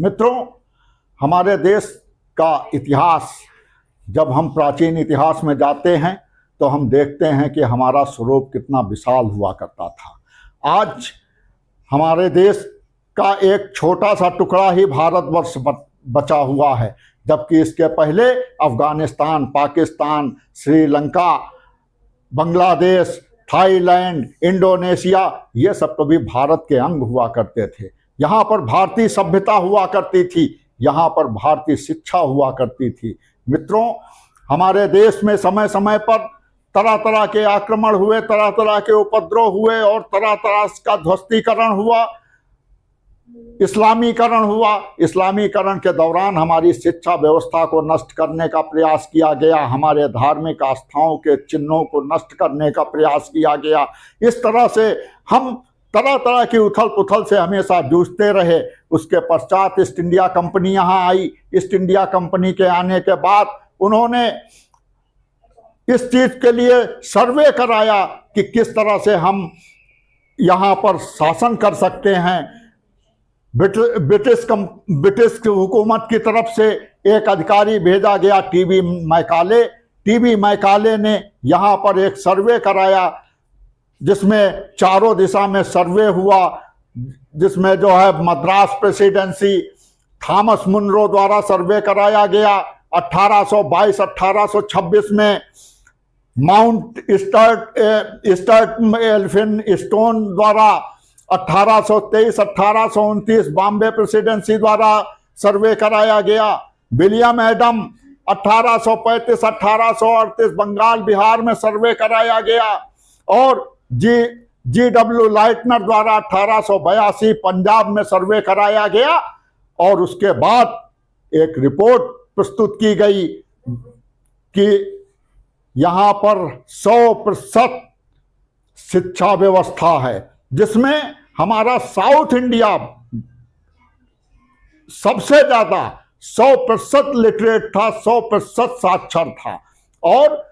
मित्रों, हमारे देश का इतिहास, जब हम प्राचीन इतिहास में जाते हैं तो हम देखते हैं कि हमारा स्वरूप कितना विशाल हुआ करता था। आज हमारे देश का एक छोटा सा टुकड़ा ही भारतवर्ष बचा हुआ है, जबकि इसके पहले अफगानिस्तान, पाकिस्तान, श्रीलंका, बांग्लादेश, थाईलैंड, इंडोनेशिया, ये सब कभी भारत के अंग हुआ करते थे। यहाँ पर भारतीय सभ्यता हुआ करती थी, यहाँ पर भारतीय शिक्षा हुआ करती थी। मित्रों, हमारे देश में समय समय पर तरह तरह के आक्रमण हुए, तरह तरह के उपद्रव हुए और तरह तरह का ध्वस्तीकरण हुआ, इस्लामीकरण हुआ। इस्लामीकरण के दौरान हमारी शिक्षा व्यवस्था को नष्ट करने का प्रयास किया गया, हमारे धार्मिक आस्थाओं के चिन्हों को नष्ट करने का प्रयास किया गया। इस तरह से हम तरह तरह की उथल पुथल से हमेशा जूझते रहे। उसके पश्चात ईस्ट इंडिया कंपनी यहाँ आई। ईस्ट इंडिया कंपनी के आने के बाद उन्होंने इस चीज के लिए सर्वे कराया कि किस तरह से हम यहाँ पर शासन कर सकते हैं। ब्रिटिश हुकूमत की तरफ से एक अधिकारी भेजा गया, टीबी मैकाले। टीबी मैकाले ने यहाँ पर एक सर्वे कराया, जिसमें चारों दिशा में सर्वे हुआ, जिसमें जो है मद्रास प्रेसिडेंसी, थॉमस मुनरो द्वारा सर्वे कराया गया। 1822-1826 में माउंट स्टर्ट एल्फिन स्टोन द्वारा, 1823-1829 बॉम्बे प्रेसिडेंसी द्वारा सर्वे कराया गया। विलियम एडम 1835-1838 बंगाल बिहार में सर्वे कराया गया और जी.डब्ल्यू. लाइटनर द्वारा 1882 पंजाब में सर्वे कराया गया। और उसके बाद एक रिपोर्ट प्रस्तुत की गई कि यहाँ पर 100% शिक्षा व्यवस्था है, जिसमें हमारा साउथ इंडिया सबसे ज्यादा 100% लिटरेट था, 100% साक्षर था। और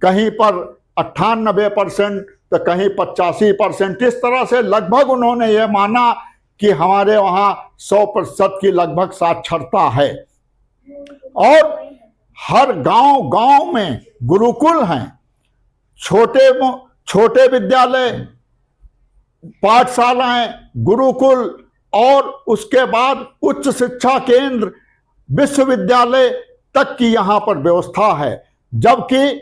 कहीं पर 98% तो कहीं 85%, इस तरह से लगभग उन्होंने ये माना कि हमारे वहाँ 100% की लगभग साक्षरता है। और हर गांव गांव में गुरुकुल हैं, छोटे विद्यालय, पाठशालाएं, गुरुकुल और उसके बाद उच्च शिक्षा केंद्र, विश्वविद्यालय तक की यहाँ पर व्यवस्था है। जबकि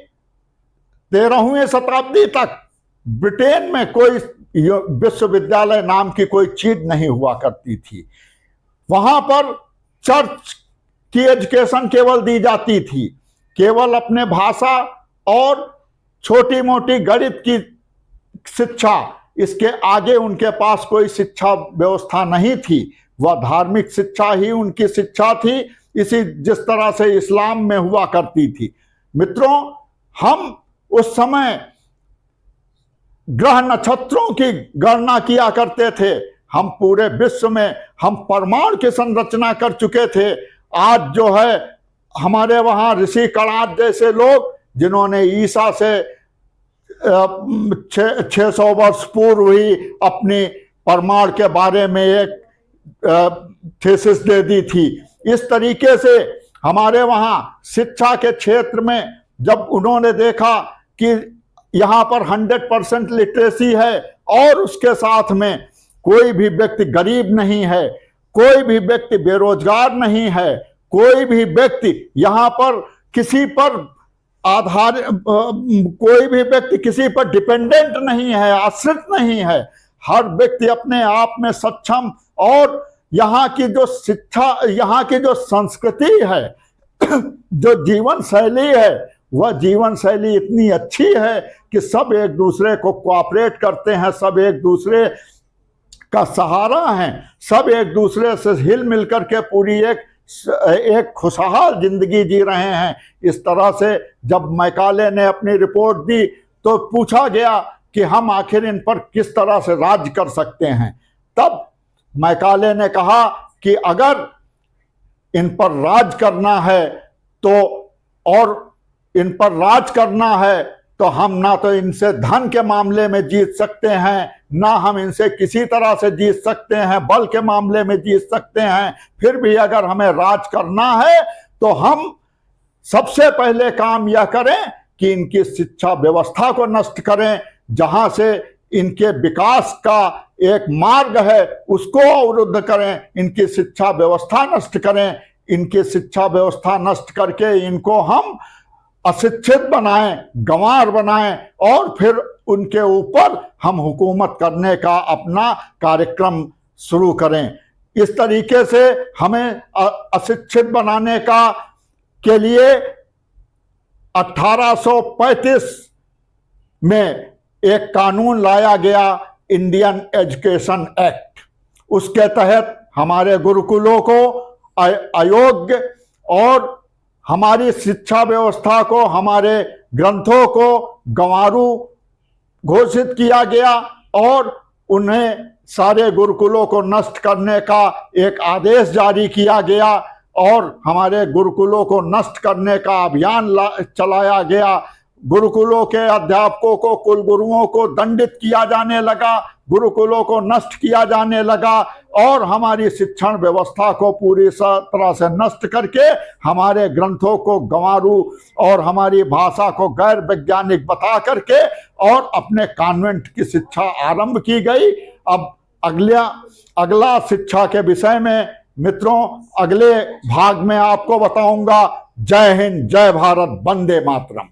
13वीं शताब्दी तक ब्रिटेन में कोई विश्वविद्यालय नाम की कोई चीज नहीं हुआ करती थी। वहां पर चर्च की एजुकेशन केवल दी जाती थी, केवल अपने भाषा और छोटी मोटी गणित की शिक्षा, इसके आगे उनके पास कोई शिक्षा व्यवस्था नहीं थी। वह धार्मिक शिक्षा ही उनकी शिक्षा थी, इसी जिस तरह से इस्लाम में हुआ करती थी। मित्रों, हम उस समय ग्रह नक्षत्रों की गणना किया करते थे। हम पूरे विश्व में हम परमाणु की संरचना कर चुके थे। आज जो है हमारे वहां ऋषि कणाद जैसे लोग, जिन्होंने ईसा से 600 वर्ष पूर्व ही अपनी परमाणु के बारे में एक थीसिस दे दी थी। इस तरीके से हमारे वहां शिक्षा के क्षेत्र में जब उन्होंने देखा कि यहाँ पर 100% लिटरेसी है और उसके साथ में कोई भी व्यक्ति गरीब नहीं है, कोई भी व्यक्ति बेरोजगार नहीं है, कोई भी व्यक्ति यहाँ पर किसी पर कोई भी व्यक्ति किसी पर डिपेंडेंट नहीं है, आश्रित नहीं है। हर व्यक्ति अपने आप में सक्षम, और यहाँ की जो शिक्षा, यहाँ की जो संस्कृति है, जो जीवन शैली है, वह जीवन शैली इतनी अच्छी है कि सब एक दूसरे को कोऑपरेट करते हैं, सब एक दूसरे का सहारा हैं, सब एक दूसरे से हिल मिल करके पूरी एक खुशहाल जिंदगी जी रहे हैं। इस तरह से जब मैकाले ने अपनी रिपोर्ट दी तो पूछा गया कि हम आखिर इन पर किस तरह से राज कर सकते हैं। तब मैकाले ने कहा कि अगर इन पर राज करना है तो, और इन पर राज करना है तो हम ना तो इनसे धन के मामले में जीत सकते हैं, ना हम इनसे किसी तरह से जीत सकते हैं, बल के मामले में जीत सकते हैं। फिर भी अगर हमें राज करना है तो हम सबसे पहले काम यह करें कि इनकी शिक्षा व्यवस्था को नष्ट करें, जहां से इनके विकास का एक मार्ग है उसको अवरुद्ध करें, इनकी शिक्षा व्यवस्था नष्ट करें। इनकी शिक्षा व्यवस्था नष्ट करके इनको हम अशिक्षित बनाएं, गंवार बनाएं और फिर उनके ऊपर हम हुकूमत करने का अपना कार्यक्रम शुरू करें। इस तरीके से हमें अशिक्षित बनाने का के लिए 1835 में एक कानून लाया गया, इंडियन एजुकेशन एक्ट। उसके तहत हमारे गुरुकुलों को अयोग्य और हमारी शिक्षा व्यवस्था को, हमारे ग्रंथों को गंवारू घोषित किया गया और उन्हें सारे गुरुकुलों को नष्ट करने का एक आदेश जारी किया गया और हमारे गुरुकुलों को नष्ट करने का अभियान चलाया गया। गुरुकुलों के अध्यापकों को, कुलगुरुओं को दंडित किया जाने लगा, गुरुकुलों को नष्ट किया जाने लगा और हमारी शिक्षण व्यवस्था को पूरी तरह से नष्ट करके हमारे ग्रंथों को गंवारू और हमारी भाषा को गैर वैज्ञानिक बता करके और अपने कॉन्वेंट की शिक्षा आरंभ की गई। अब अगला शिक्षा के विषय में मित्रों अगले भाग में आपको बताऊंगा। जय हिंद, जय भारत, वंदे मातरम।